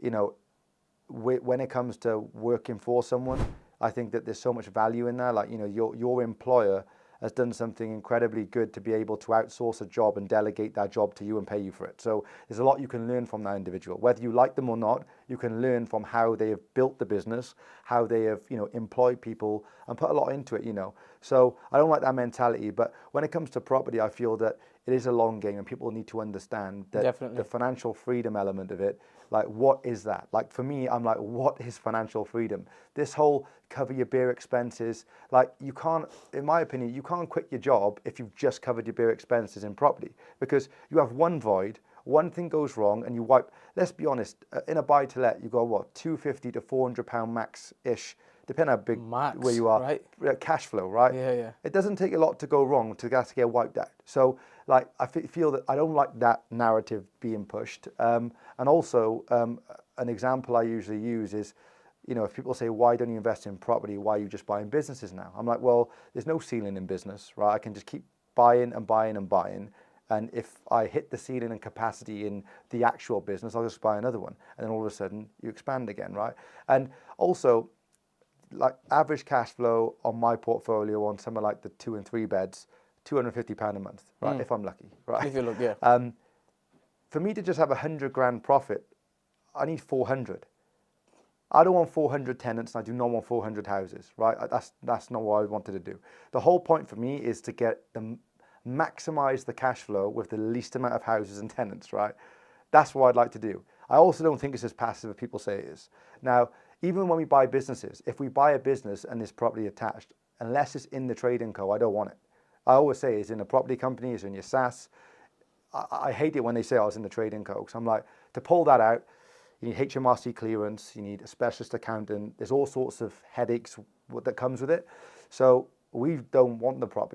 you know, when it comes to working for someone, I think that there's so much value in that. Like, you know, your employer has done something incredibly good to be able to outsource a job and delegate that job to you and pay you for it. So there's a lot you can learn from that individual. Whether you like them or not, you can learn from how they have built the business, how they have, you know, employed people and put a lot into it, you know. So I don't like that mentality. But when it comes to property, I feel that it is a long game and people need to understand that Definitely. the financial freedom element of it, like, what is that? Like, for me, I'm like, what is financial freedom? This whole cover your beer expenses, like, you can't, in my opinion, you can't quit your job if you've just covered your beer expenses in property, because you have one void, one thing goes wrong and you wipe. Let's be honest, in a buy to let, you got what, 250 to 400 pound max-ish, depending how big where you are, right? cash flow, right? Yeah. It doesn't take a lot to go wrong to get wiped out. So, like, I feel that I don't like that narrative being pushed. And also, an example I usually use is, you know, if people say, why don't you invest in property? Why are you just buying businesses now? I'm like, well, there's no ceiling in business, right? I can just keep buying and buying and buying. And if I hit the ceiling and capacity in the actual business, I'll just buy another one. And then all of a sudden you expand again, right? And also, like, average cash flow on my portfolio on some of like the 2 and 3 beds, £250 a month, right? If I'm lucky, right? If you look, yeah. For me to just have 100 grand profit, I need 400. I don't want 400 tenants and I do not want 400 houses, right? That's not what I wanted to do. The whole point for me is to maximize the cash flow with the least amount of houses and tenants, right? That's what I'd like to do. I also don't think it's as passive as people say it is. Now, even when we buy businesses, if we buy a business and it's property attached, unless it's in the trading co, I don't want it. I always say it's in a property company, it's in your SaaS. I hate it when they say I was in the trading co, because I'm like, to pull that out, you need HMRC clearance, you need a specialist accountant, there's all sorts of headaches that comes with it. So we don't want the property.